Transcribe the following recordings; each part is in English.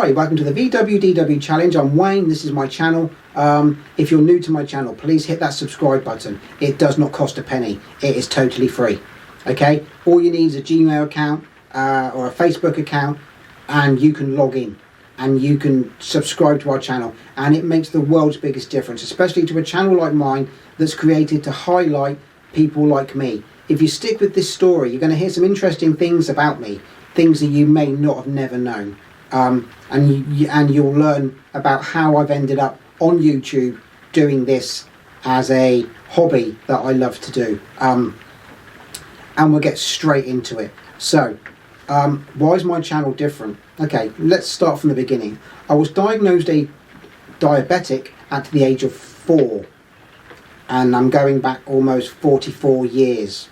Hi, welcome to the VWDW challenge. I'm Wayne, this is my channel. If you're new to my channel, please hit that subscribe button. It does not cost a penny. It is totally free. Okay, all you need is a Gmail account or a Facebook account, and you can log in and you can subscribe to our channel, and it makes the world's biggest difference, especially to a channel like mine that's created to highlight people like me. If you stick with this story, you're going to hear some interesting things about me, things that you may not have never known. And you'll learn about how I've ended up on YouTube doing this as a hobby that I love to do. And we'll get straight into it. So, why is my channel different? Okay, let's start from the beginning. I was diagnosed a diabetic at the age of 4, and I'm going back almost 44 years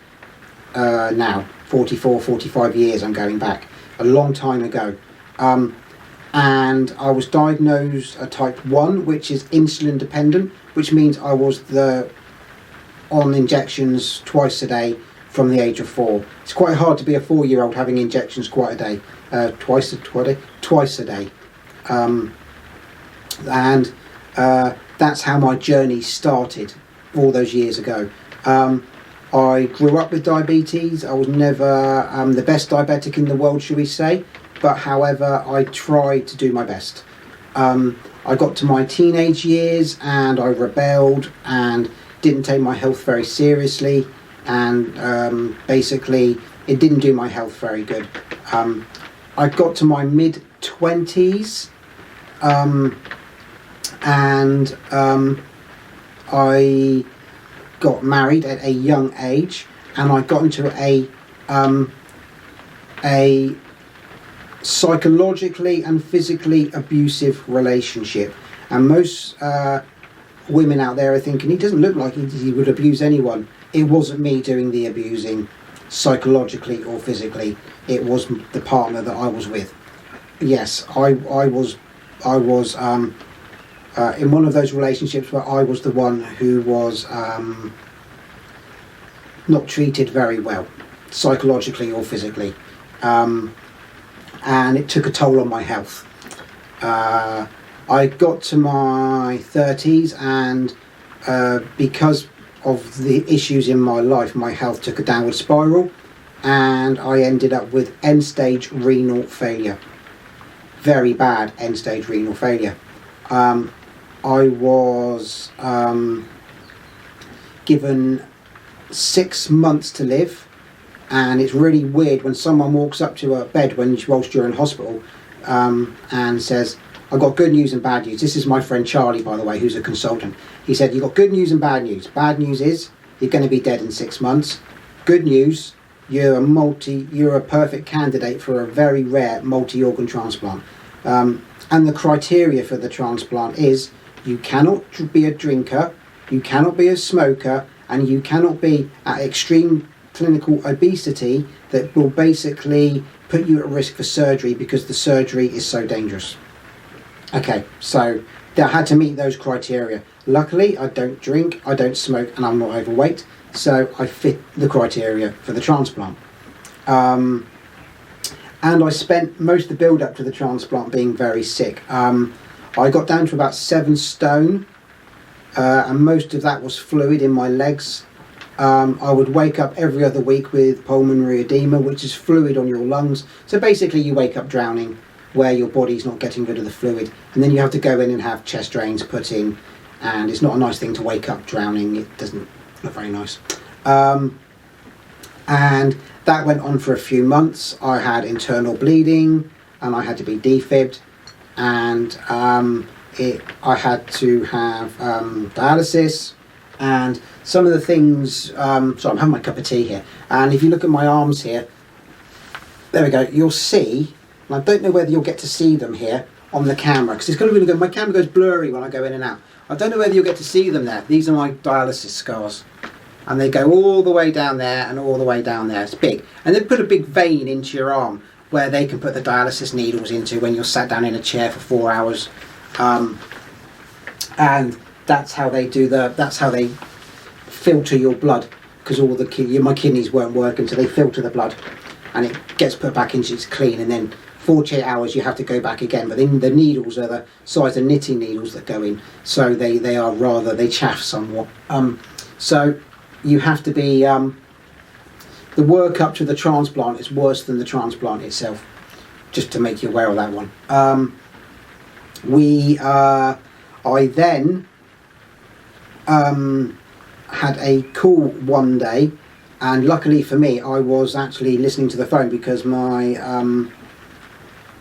now. 45 years I'm going back, a long time ago. And I was diagnosed a type 1, which is insulin dependent, which means I was on injections twice a day from the age of 4. It's quite hard to be a 4-year-old having injections twice a day. And that's how my journey started all those years ago. I grew up with diabetes. I was never the best diabetic in the world, should we say, but however, I tried to do my best. I got to my teenage years and I rebelled and didn't take my health very seriously, and basically it didn't do my health very good. I got to my mid-20s and I got married at a young age, and I got into a psychologically and physically abusive relationship. And most women out there are thinking, he doesn't look like he would abuse anyone. It wasn't me doing the abusing, psychologically or physically. It was the partner that I was with. Yes, I was in one of those relationships where I was the one who was not treated very well, psychologically or physically. And it took a toll on my health. I got to my 30s, and because of the issues in my life, my health took a downward spiral, and I ended up with end-stage renal failure. Very bad end-stage renal failure. I was given 6 months to live. And it's really weird when someone walks up to a bed whilst you're in hospital and says, I've got good news and bad news. This is my friend Charlie, by the way, who's a consultant. He said, you've got good news and bad news. Bad news is you're going to be dead in 6 months. Good news, you're a perfect candidate for a very rare multi-organ transplant. And the criteria for the transplant is you cannot be a drinker, you cannot be a smoker, and you cannot be at extreme clinical obesity that will basically put you at risk for surgery because the surgery is so dangerous. Okay, so I had to meet those criteria. Luckily, I don't drink, I don't smoke, and I'm not overweight, so I fit the criteria for the transplant. And I spent most of the build up to the transplant being very sick. I got down to about 7 stone, and most of that was fluid in my legs. I would wake up every other week with pulmonary edema, which is fluid on your lungs. So basically you wake up drowning where your body's not getting rid of the fluid, and then you have to go in and have chest drains put in, and it's not a nice thing to wake up drowning. It doesn't look very nice. And that went on for a few months. I had internal bleeding and I had to be defibbed, and I had to have dialysis. And some of the things, so I'm having my cup of tea here, and if you look at my arms here, there we go, you'll see, and I don't know whether you'll get to see them here on the camera, because it's going to really go, my camera goes blurry when I go in and out. I don't know whether you'll get to see them there. These are my dialysis scars, and they go all the way down there and all the way down there. It's big, and they put a big vein into your arm where they can put the dialysis needles into when you're sat down in a chair for 4 hours, and that's how they filter your blood, because all my kidneys weren't working, so they filter the blood and it gets put back into it's clean, and then 48 hours you have to go back again. But then the needles are the size of knitting needles that go in, so they chaff somewhat. So you have to be the work up to the transplant is worse than the transplant itself, just to make you aware of that one. I then had a call one day, and luckily for me I was actually listening to the phone, because my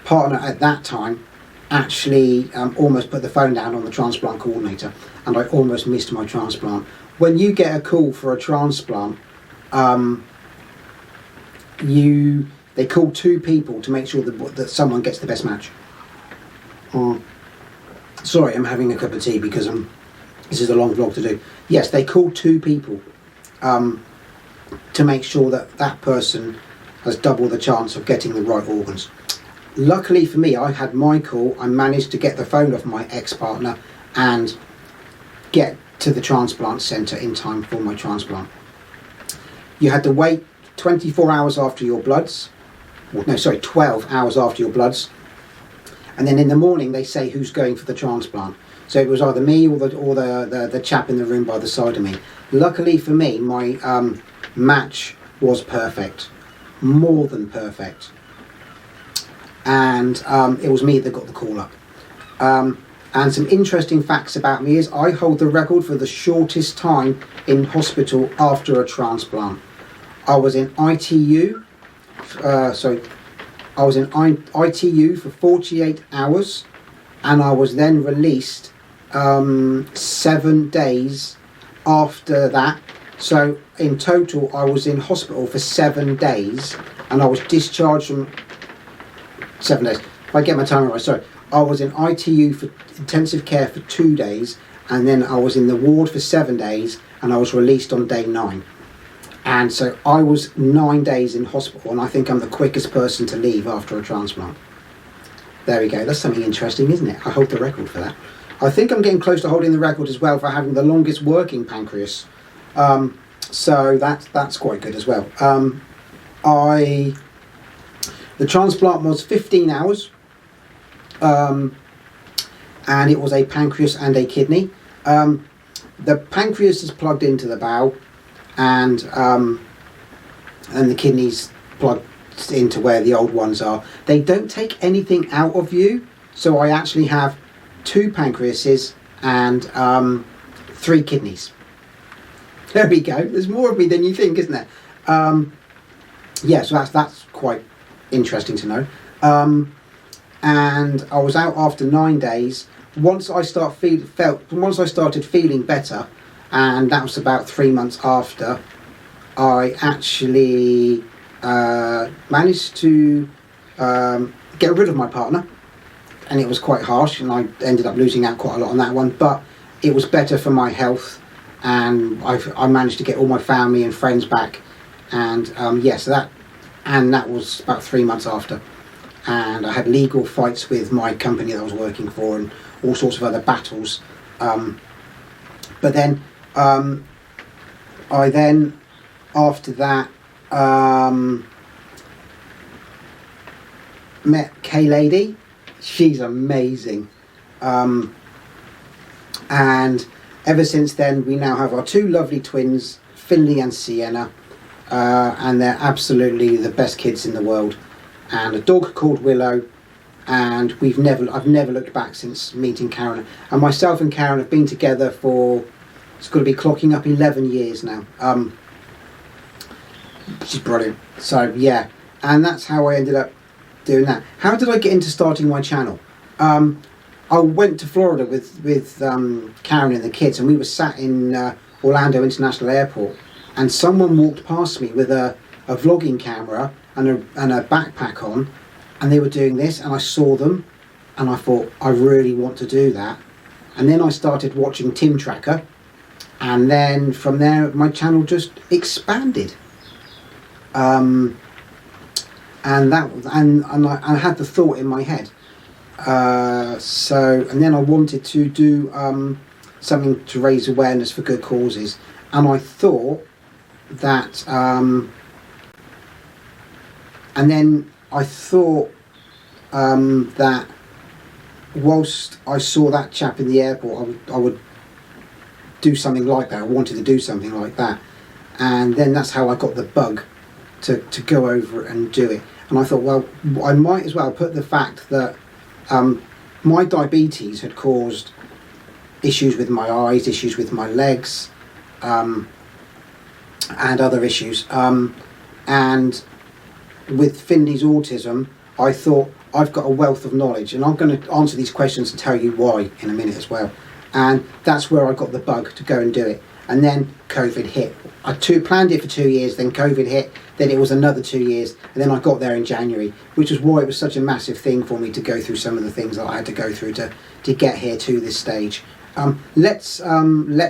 partner at that time actually almost put the phone down on the transplant coordinator, and I almost missed my transplant. When you get a call for a transplant, they call two people to make sure that someone gets the best match. Sorry, I'm having a cup of tea because this is a long vlog to do. Yes, they call two people to make sure that that person has double the chance of getting the right organs. Luckily for me, I had my call. I managed to get the phone off my ex-partner and get to the transplant centre in time for my transplant. You had to wait 24 hours after your bloods. Well, no, sorry, 12 hours after your bloods. And then in the morning they say who's going for the transplant. So it was either me or the chap in the room by the side of me. Luckily for me, my match was perfect, more than perfect. And it was me that got the call up. And some interesting facts about me is I hold the record for the shortest time in hospital after a transplant. I was in ITU, I was in ITU for 48 hours, and I was then released 7 days after that. So in total I was in hospital for 7 days, and I was discharged from 7 days. If I get my time right, sorry. I was in ITU for intensive care for 2 days, and then I was in the ward for 7 days, and I was released on day 9. And so I was 9 days in hospital, and I think I'm the quickest person to leave after a transplant. There we go. That's something interesting, isn't it? I hold the record for that. I think I'm getting close to holding the record as well for having the longest working pancreas. So that's quite good as well. The transplant was 15 hours. And it was a pancreas and a kidney. The pancreas is plugged into the bowel, and the kidneys plugged into where the old ones are. They don't take anything out of you, so I actually have 2 pancreases and 3 kidneys. There we go. There's more of me than you think, isn't there? Yeah, so that's quite interesting to know. And I was out after 9 days. Once I started feeling better, and that was about 3 months after, I actually managed to get rid of my partner, and it was quite harsh, and I ended up losing out quite a lot on that one, but it was better for my health, and I managed to get all my family and friends back, and that was about 3 months after. And I had legal fights with my company that I was working for, and all sorts of other battles. But then, I then, after that, met K-Lady. She's amazing. And ever since then, we now have our 2 lovely twins, Finley and Sienna. And they're absolutely the best kids in the world. And a dog called Willow, and I've never looked back since meeting Karen. And myself and Karen have been together for, it's got to be clocking up 11 years now. She's brilliant. So yeah, and that's how I ended up doing that. How did I get into starting my channel? I went to Florida with Karen and the kids, and we were sat in Orlando International Airport, and someone walked past me with a vlogging camera and a backpack on, and they were doing this, and I saw them, and I thought, I really want to do that. And then I started watching Tim Tracker, and then from there my channel just expanded. And I had the thought in my head, and then I wanted to do something to raise awareness for good causes, and I thought that and then I thought that whilst I saw that chap in the airport, I would do something like that. I wanted to do something like that. And then that's how I got the bug to go over it and do it. And I thought, well, I might as well put the fact that my diabetes had caused issues with my eyes, issues with my legs, and other issues. And with Finley's autism, I thought I've got a wealth of knowledge, and I'm going to answer these questions and tell you why in a minute as well. And that's where I got the bug to go and do it. And then COVID hit. I planned it for 2 years, then COVID hit, then it was another 2 years, and then I got there in January, which is why it was such a massive thing for me to go through some of the things that I had to go through to get here to this stage. Let's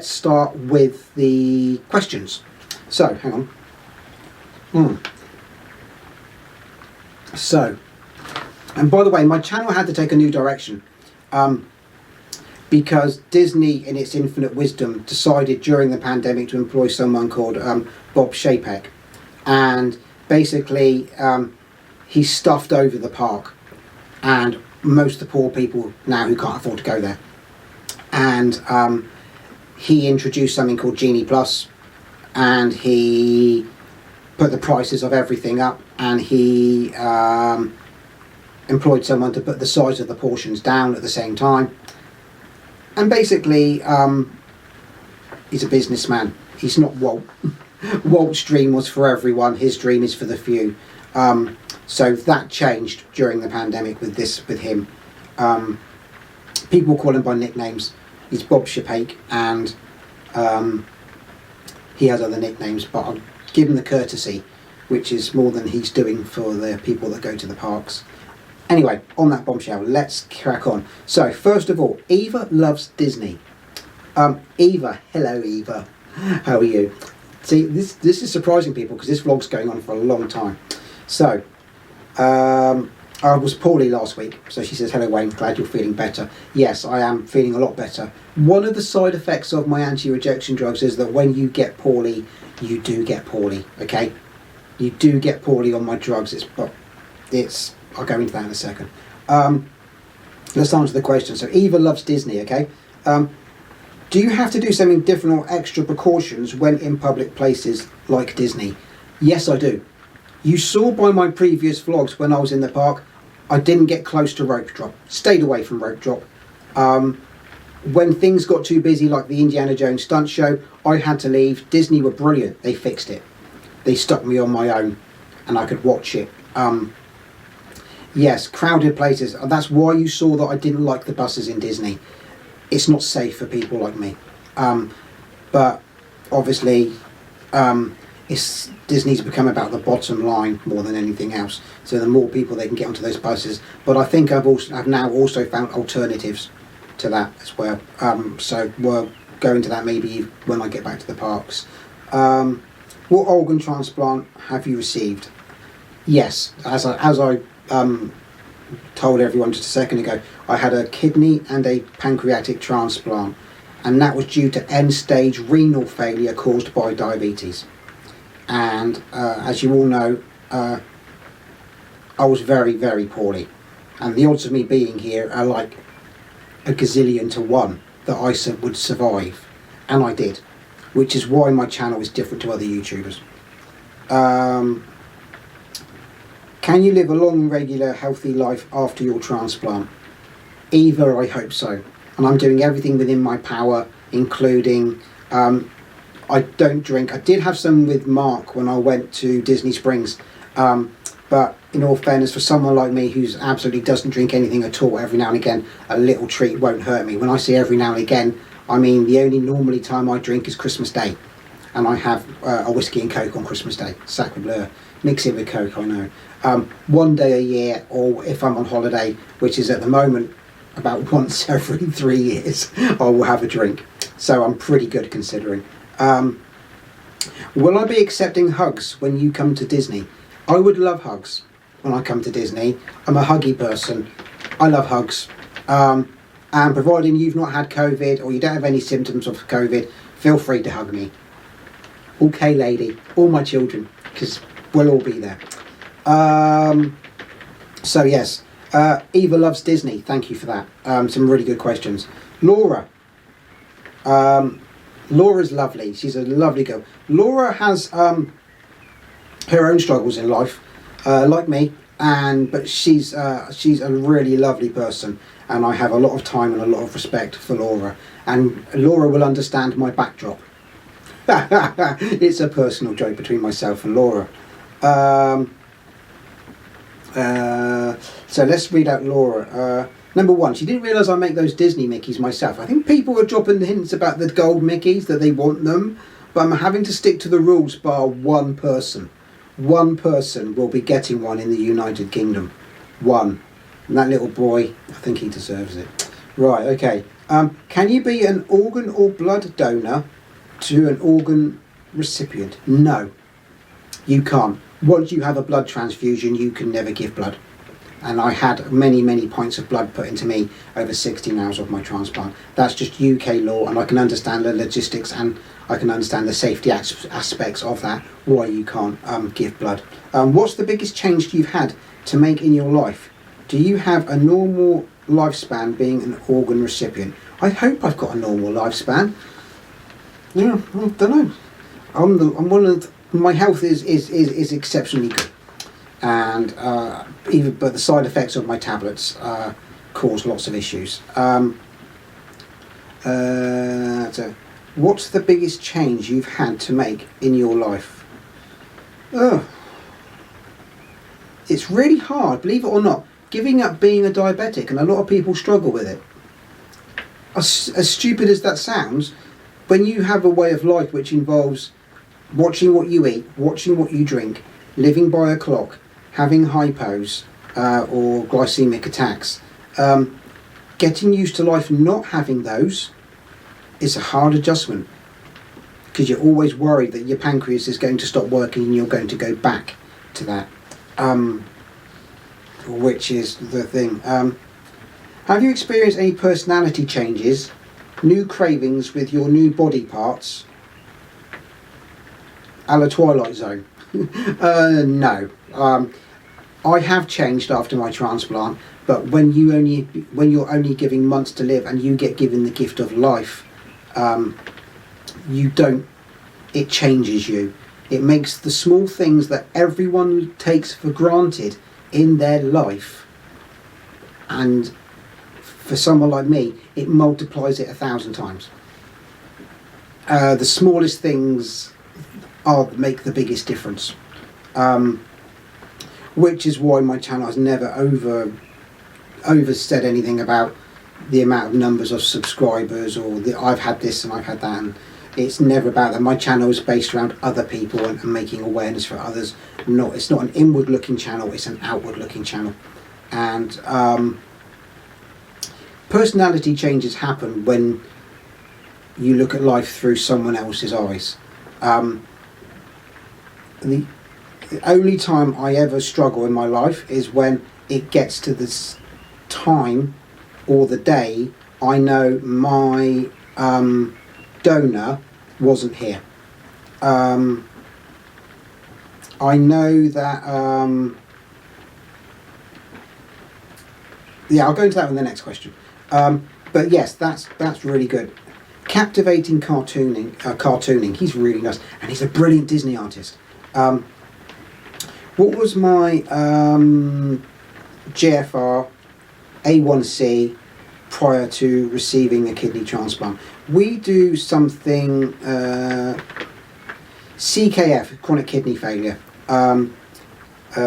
start with the questions. So, hang on. So, and by the way, my channel had to take a new direction. Because Disney, in its infinite wisdom, decided during the pandemic to employ someone called Bob Chapek. And basically, he stuffed over the park. And most of the poor people now who can't afford to go there. And he introduced something called Genie Plus. And he put the prices of everything up. And he employed someone to put the size of the portions down at the same time. And basically, he's a businessman. He's not Walt. Walt's dream was for everyone. His dream is for the few. So that changed during the pandemic with him. People call him by nicknames. He's Bob Chapek, and he has other nicknames, but I'll give him the courtesy, which is more than he's doing for the people that go to the parks. Anyway, on that bombshell, let's crack on. So, first of all, Eva loves Disney. Eva, hello Eva, how are you? See, this is surprising people because this vlog's going on for a long time. So, I was poorly last week, so she says, hello Wayne, glad you're feeling better. Yes, I am feeling a lot better. One of the side effects of my anti-rejection drugs is that when you get poorly, you do get poorly, okay? You do get poorly on my drugs, I'll go into that in a second. Let's answer the question. So Eva loves Disney, okay? Do you have to do something different or extra precautions when in public places like Disney? Yes, I do. You saw by my previous vlogs when I was in the park, I didn't get close to rope drop. Stayed away from rope drop. When things got too busy, like the Indiana Jones stunt show, I had to leave. Disney were brilliant. They fixed it. They stuck me on my own and I could watch it. Yes, crowded places. That's why you saw that I didn't like the buses in Disney. It's not safe for people like me. But obviously, Disney's become about the bottom line more than anything else. So the more people they can get onto those buses. But I think I've now also found alternatives to that as well. So we'll go into that maybe when I get back to the parks. What organ transplant have you received? Yes, as I told everyone just a second ago, I had a kidney and a pancreatic transplant, and that was due to end-stage renal failure caused by diabetes. And as you all know, I was very, very poorly, and the odds of me being here are like a gazillion to one that I would survive, and I did, which is why my channel is different to other YouTubers. Can you live a long, regular, healthy life after your transplant? Eva, I hope so. And I'm doing everything within my power, including, I don't drink. I did have some with Mark when I went to Disney Springs. But in all fairness, for someone like me who's absolutely doesn't drink anything at all, every now and again, a little treat won't hurt me. When I say every now and again, I mean the only normally time I drink is Christmas Day. And I have a whiskey and Coke on Christmas Day. Sacre bleu. Mix it with Coke, I know. One day a year, or if I'm on holiday, which is at the moment about once every 3 years, I will have a drink. So I'm pretty good considering. Will I be accepting hugs when you come to Disney? I would love hugs when I come to Disney. I'm a huggy person. I love hugs. And providing you've not had COVID or you don't have any symptoms of COVID, feel free to hug me. Okay, lady. All my children, because we'll all be there. So yes, Eva loves Disney. Thank you for that. Some really good questions. Laura. Laura's lovely. She's a lovely girl. Laura has her own struggles in life, like me, but she's a really lovely person, and I have a lot of time and a lot of respect for Laura. And Laura will understand my backdrop. It's a personal joke between myself and Laura. So let's read out Laura. Number one, she didn't realise I make those Disney Mickeys myself. I think people were dropping hints about the gold Mickeys, that they want them, but I'm having to stick to the rules bar one person. One person will be getting one in the United Kingdom. One. And that little boy, I think he deserves it. Right, okay. Can you be an organ or blood donor to an organ recipient? No, you can't. Once you have a blood transfusion, you can never give blood. And I had many, many pints of blood put into me over 16 hours of my transplant. That's just UK law, and I can understand the logistics and I can understand the safety aspects of that, why you can't give blood. What's the biggest change you've had to make in your life? Do you have a normal lifespan being an organ recipient? I hope I've got a normal lifespan. Yeah, I don't know. My health is exceptionally good. And but the side effects of my tablets cause lots of issues. So what's the biggest change you've had to make in your life? It's really hard, believe it or not, giving up being a diabetic, and a lot of people struggle with it. As stupid as that sounds, when you have a way of life which involves watching what you eat, watching what you drink, living by a clock, having hypos or glycemic attacks, getting used to life not having those is a hard adjustment, because you're always worried that your pancreas is going to stop working and you're going to go back to that, which is the thing. Have you experienced any personality changes, new cravings with your new body parts, a la Twilight Zone? No. I have changed after my transplant, but when you're only giving months to live and you get given the gift of life, it changes you. It makes the small things that everyone takes for granted in their life, and for someone like me, it multiplies it 1,000 times. The smallest things make the biggest difference. Which is why my channel has never over said anything about the amount of numbers of subscribers, or I've had this and I've had that, and it's never about that. My channel is based around other people and making awareness for others. It's not an inward looking channel, it's an outward looking channel. And personality changes happen when you look at life through someone else's eyes. The only time I ever struggle in my life is when it gets to this time or the day I know my donor wasn't here. I know that I'll go into that in the next question. But yes, that's really good. Captivating cartooning. He's really nice, and he's a brilliant Disney artist. What was my GFR A1C prior to receiving a kidney transplant? We do something CKF, chronic kidney failure,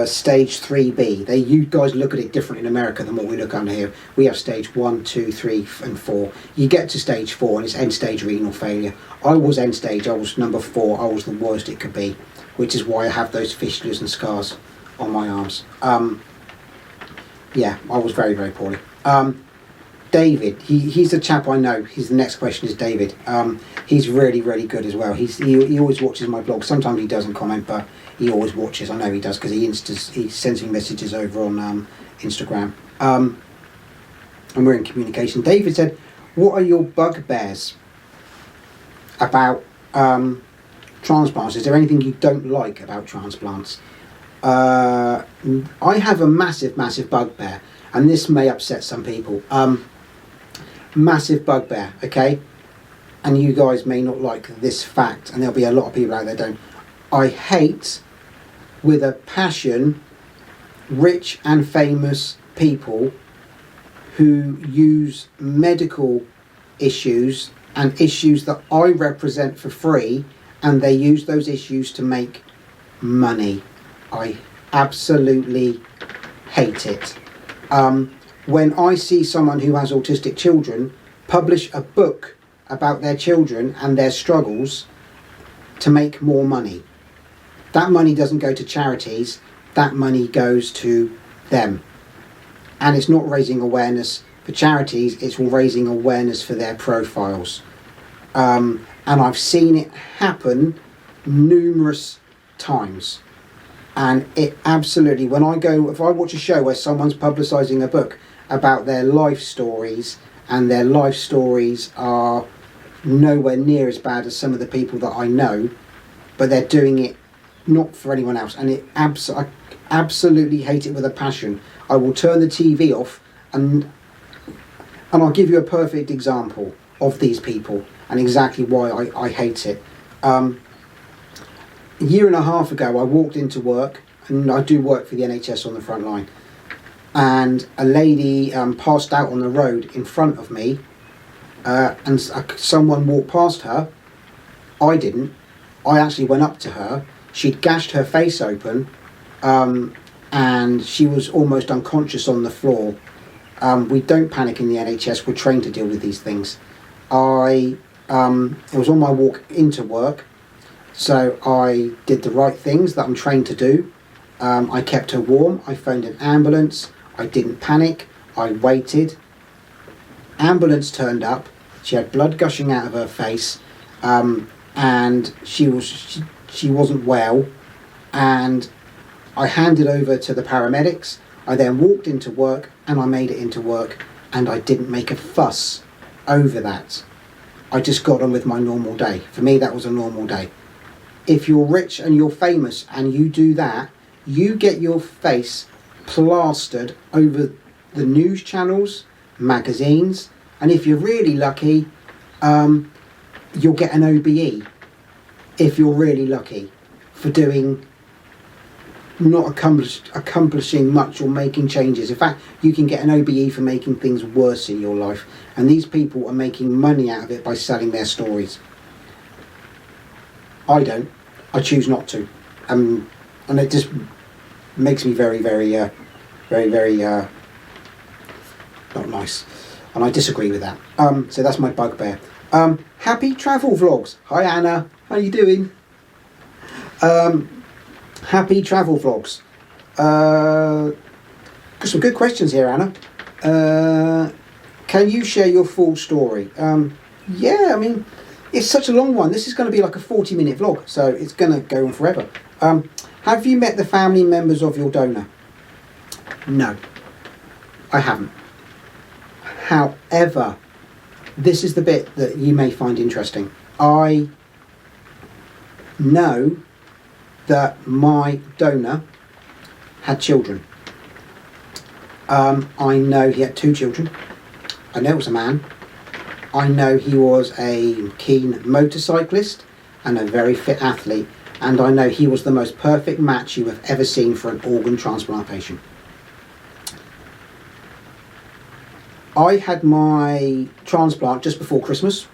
stage 3B. You guys look at it different in America than what we look under here. We have stage 1, 2, 3 and 4. You get to stage 4 and it's end stage renal failure. I was end stage, I was number 4, I was the worst it could be, which is why I have those fistulas and scars on my arms. Yeah, I was very, very poorly. David, he's a chap I know. The next question is David. He's really, really good as well. He always watches my blog. Sometimes he doesn't comment, but he always watches. I know he does, because he sends me messages over on Instagram. And we're in communication. David said, what are your bugbears about transplants? Is there anything you don't like about transplants? I have a massive bugbear, and this may upset some people. Massive bugbear, okay? And you guys may not like this fact, and there'll be a lot of people out there don't. I hate with a passion rich and famous people who use medical issues and issues that I represent for free, and they use those issues to make money. I absolutely hate it. When I see someone who has autistic children publish a book about their children and their struggles to make more money, that money doesn't go to charities, that money goes to them. And it's not raising awareness for charities, it's raising awareness for their profiles. And I've seen it happen numerous times. And it absolutely, if I watch a show where someone's publicising a book about their life stories, and their life stories are nowhere near as bad as some of the people that I know, but they're doing it not for anyone else, and I absolutely hate it with a passion. I will turn the TV off, and I'll give you a perfect example of these people and exactly why I hate it. A year and a half ago, I walked into work, and I do work for the NHS on the front line, and a lady passed out on the road in front of me, and someone walked past her. I didn't. I actually went up to her. She'd gashed her face open, and she was almost unconscious on the floor. We don't panic in the NHS. We're trained to deal with these things. It was on my walk into work, so I did the right things that I'm trained to do. I kept her warm. I phoned an ambulance. I didn't panic. I waited. Ambulance turned up. She had blood gushing out of her face, and she wasn't well. And I handed over to the paramedics. I then walked into work, and I made it into work, and I didn't make a fuss over that. I just got on with my normal day. For me, that was a normal day. If you're rich and you're famous and you do that, you get your face plastered over the news channels, magazines, and if you're really lucky, you'll get an OBE, if you're really lucky, for doing not accomplishing much or making changes. In fact, you can get an OBE for making things worse in your life, and these people are making money out of it by selling their stories. I don't. I choose not to, and it just makes me very not nice, and I disagree with that. So that's my bugbear. Happy travel vlogs. Hi Anna, how you doing? Happy travel vlogs. Got some good questions here, Anna. Can you share your full story? Yeah, I mean, it's such a long one. This is going to be like a 40-minute vlog, so it's going to go on forever. Have you met the family members of your donor? No, I haven't. However, this is the bit that you may find interesting. I know that my donor had children. I know he had 2 children. I know it was a man. I know he was a keen motorcyclist and a very fit athlete, and I know he was the most perfect match you have ever seen for an organ transplantation. I had my transplant just before Christmas,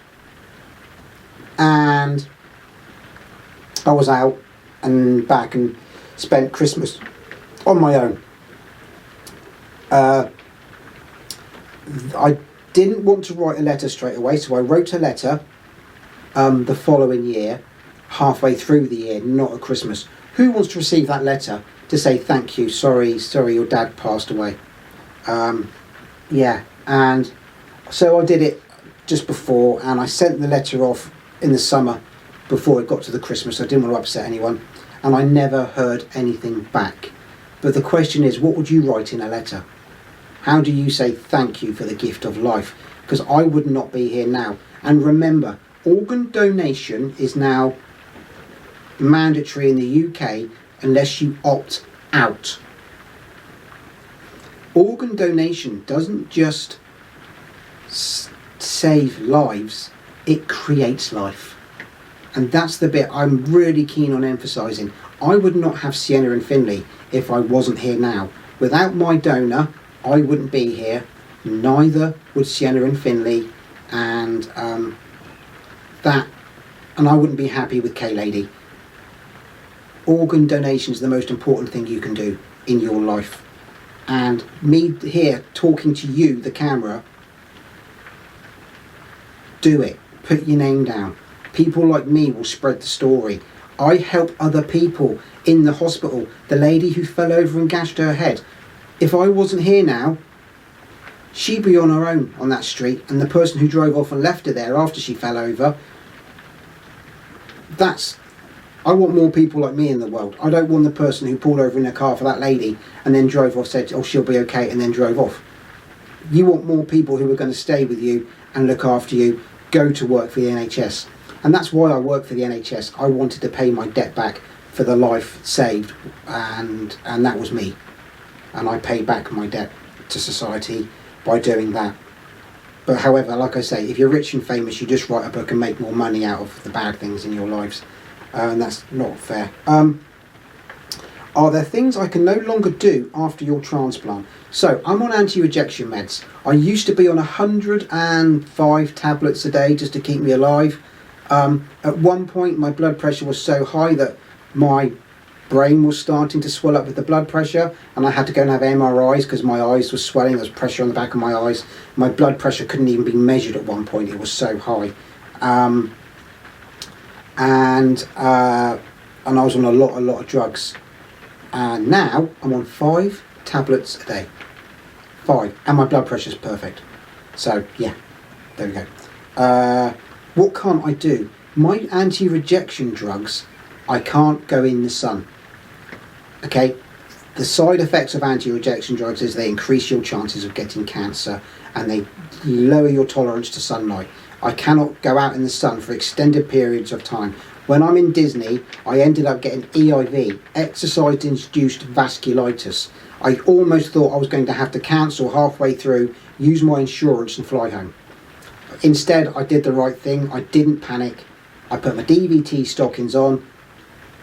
and I was out and back and spent Christmas on my own. I didn't want to write a letter straight away, so I wrote a letter the following year, halfway through the year, not at Christmas. Who wants to receive that letter to say thank you, sorry your dad passed away? Yeah, and so I did it just before, and I sent the letter off in the summer before it got to the Christmas. I didn't want to upset anyone, and I never heard anything back. But the question is, what would you write in a letter? How do you say thank you for the gift of life? Because I would not be here now. And remember, organ donation is now mandatory in the UK unless you opt out. Organ donation doesn't just save lives, it creates life. And that's the bit I'm really keen on emphasising. I would not have Sienna and Finley if I wasn't here now. Without my donor, I wouldn't be here. Neither would Sienna and Finley, and I wouldn't be happy with K-Lady. Organ donation is the most important thing you can do in your life. And me here talking to you, the camera, do it. Put your name down. People like me will spread the story. I help other people in the hospital. The lady who fell over and gashed her head. If I wasn't here now, she'd be on her own on that street, and the person who drove off and left her there after she fell over, I want more people like me in the world. I don't want the person who pulled over in a car for that lady and then drove off, said, oh, she'll be okay, and then drove off. You want more people who are going to stay with you and look after you, go to work for the NHS. And that's why I work for the NHS. I wanted to pay my debt back for the life saved, and that was me. And I paid back my debt to society by doing that. But however, like I say, if you're rich and famous, you just write a book and make more money out of the bad things in your lives. And that's not fair. Are there things I can no longer do after your transplant? So, I'm on anti-rejection meds. I used to be on 105 tablets a day just to keep me alive. At one point, my blood pressure was so high that my brain was starting to swell up with the blood pressure, and I had to go and have MRIs because my eyes were swelling. There was pressure on the back of my eyes. My blood pressure couldn't even be measured at one point. It was so high. And I was on a lot of drugs. And now I'm on 5 tablets a day. 5. And my blood pressure's perfect. So, yeah, there we go. What can't I do? My anti-rejection drugs, I can't go in the sun. Okay? The side effects of anti-rejection drugs is they increase your chances of getting cancer and they lower your tolerance to sunlight. I cannot go out in the sun for extended periods of time. When I'm in Disney, I ended up getting EIV, exercise-induced vasculitis. I almost thought I was going to have to cancel halfway through, use my insurance and fly home. Instead, I did the right thing. I didn't panic. I put my DVT stockings on,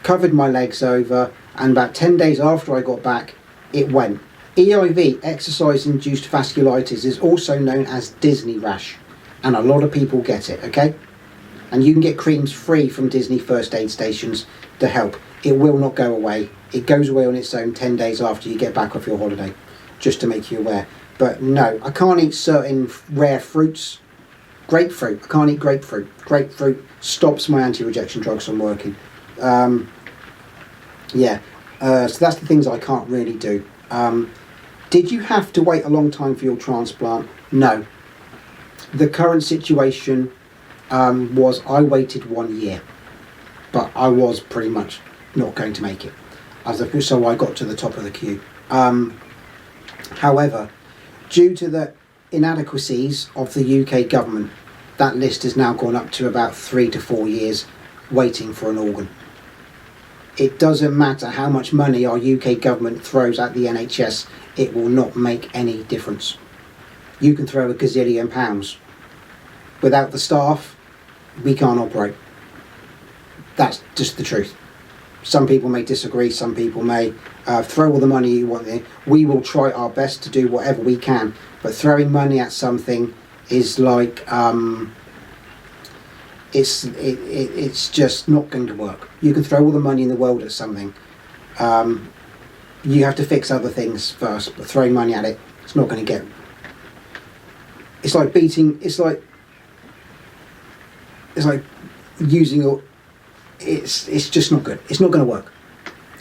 covered my legs over, and about 10 days after I got back, it went. EIV, exercise-induced vasculitis, is also known as Disney rash, and a lot of people get it, okay? And you can get creams free from Disney first aid stations to help. It will not go away. It goes away on its own 10 days after you get back off your holiday, just to make you aware. But no, I can't eat certain rare fruits. Grapefruit, I can't eat grapefruit. Grapefruit stops my anti-rejection drugs from working. So that's the things I can't really do. Did you have to wait a long time for your transplant? No. The current situation was I waited 1 year, but I was pretty much not going to make it. So I got to the top of the queue. However, due to the inadequacies of the UK government, that list has now gone up to about 3 to 4 years waiting for an organ. It doesn't matter how much money our UK government throws at the NHS, it will not make any difference. You can throw a gazillion pounds. Without the staff, we can't operate. That's just the truth. Some people may disagree, some people may throw all the money you want there. We will try our best to do whatever we can, but throwing money at something is like it's just not going to work. You can throw all the money in the world at something. You have to fix other things first, but throwing money at it, it's not going to get. It's like using your. It's just not good. It's not going to work.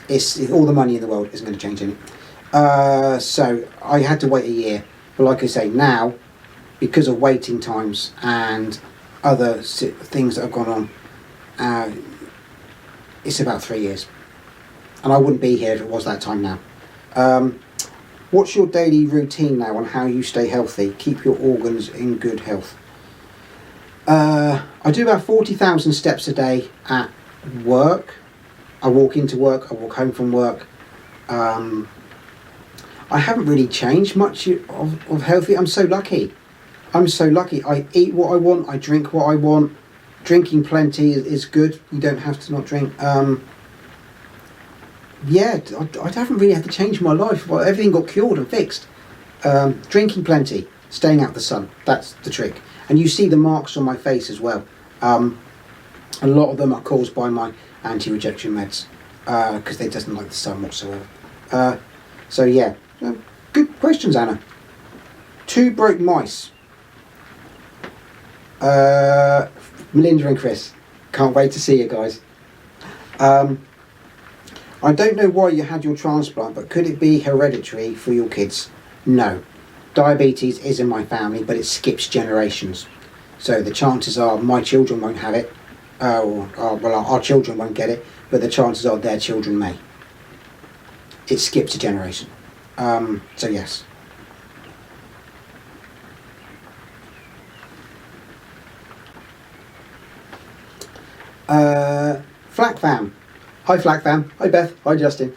It's all the money in the world isn't going to change anything. So I had to wait a year, but like I say, now because of waiting times and other things that have gone on, it's about 3 years, and I wouldn't be here if it was that time now. What's your daily routine now on how you stay healthy? Keep your organs in good health. I do about 40,000 steps a day at work. I walk into work, I walk home from work. I haven't really changed much of healthy. I'm so lucky. I'm so lucky. I eat what I want. I drink what I want. Drinking plenty is good. You don't have to not drink. Yeah, I haven't really had to change my life. Well, everything got cured and fixed. Drinking plenty, staying out the sun. That's the trick. And you see the marks on my face as well. A lot of them are caused by my anti-rejection meds because they doesn't like the sun whatsoever. So yeah, good questions, Anna. 2 broke mice. Melinda and Chris, can't wait to see you guys. I don't know why you had your transplant, but could it be hereditary for your kids? No. Diabetes is in my family, but it skips generations. So the chances are my children won't have it, well, our children won't get it, but the chances are their children may. It skips a generation. So yes. Flak Fam. Hi Flak Fam. Hi Beth. Hi Justin.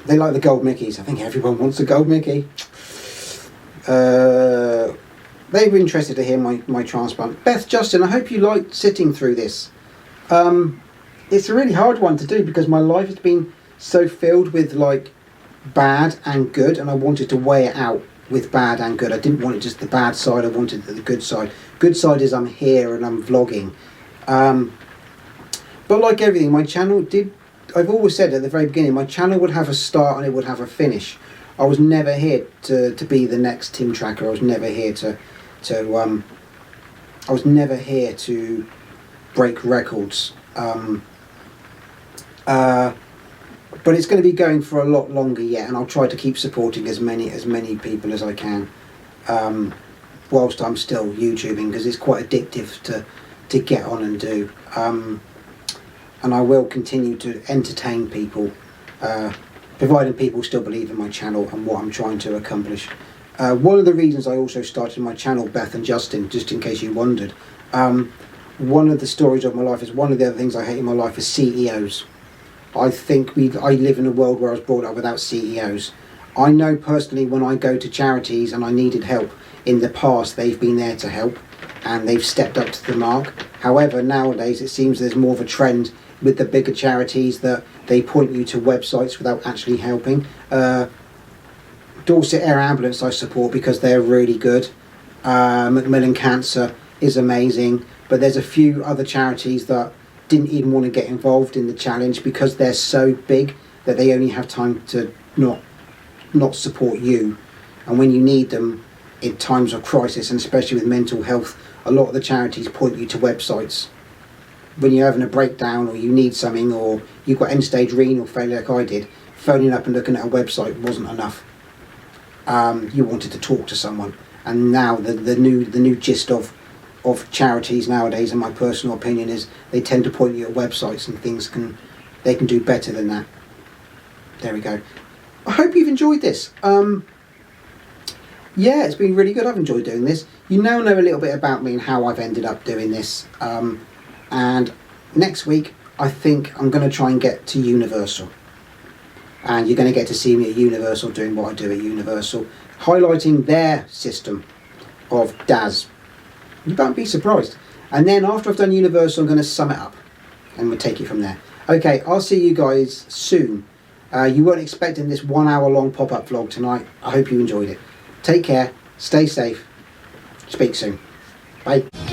They like the gold Mickeys. I think everyone wants a gold Mickey. They were interested to hear my transplant. Beth, Justin, I hope you liked sitting through this. It's a really hard one to do because my life has been so filled with like bad and good, and I wanted to weigh it out with bad and good. I didn't want it just the bad side, I wanted the good side. Good side is I'm here and I'm vlogging. But like everything, my channel I've always said at the very beginning, my channel would have a start and it would have a finish. I was never here to be the next Tim Tracker. I was never here I was never here to break records. But it's going to be going for a lot longer yet, and I'll try to keep supporting as many people as I can, whilst I'm still YouTubing, because it's quite addictive to get on and do. And I will continue to entertain people, providing people still believe in my channel and what I'm trying to accomplish. One of the reasons I also started my channel, Beth and Justin, just in case you wondered, one of the stories of my life is one of the other things I hate in my life is CEOs. I think I live in a world where I was brought up without CEOs. I know personally when I go to charities and I needed help, in the past they've been there to help and they've stepped up to the mark. However, nowadays it seems there's more of a trend with the bigger charities that they point you to websites without actually helping. Dorset Air Ambulance I support because they're really good. Macmillan Cancer is amazing, but there's a few other charities that didn't even want to get involved in the challenge because they're so big that they only have time to not support you. And when you need them in times of crisis, and especially with mental health, a lot of the charities point you to websites. When you're having a breakdown or you need something, or you've got end-stage renal failure like I did, phoning up and looking at a website wasn't enough. You wanted to talk to someone. And now the new gist of charities nowadays, in my personal opinion, is they tend to point you at websites, and they can do better than that. There we go. I hope you've enjoyed this. Yeah, it's been really good. I've enjoyed doing this. You now know a little bit about me and how I've ended up doing this. And next week, I think I'm going to try and get to Universal. And you're going to get to see me at Universal doing what I do at Universal, highlighting their system of DAS. You won't be surprised. And then after I've done Universal, I'm going to sum it up and we'll take it from there. Okay, I'll see you guys soon. You weren't expecting this 1 hour long pop-up vlog tonight. I hope you enjoyed it. Take care, stay safe, speak soon. Bye.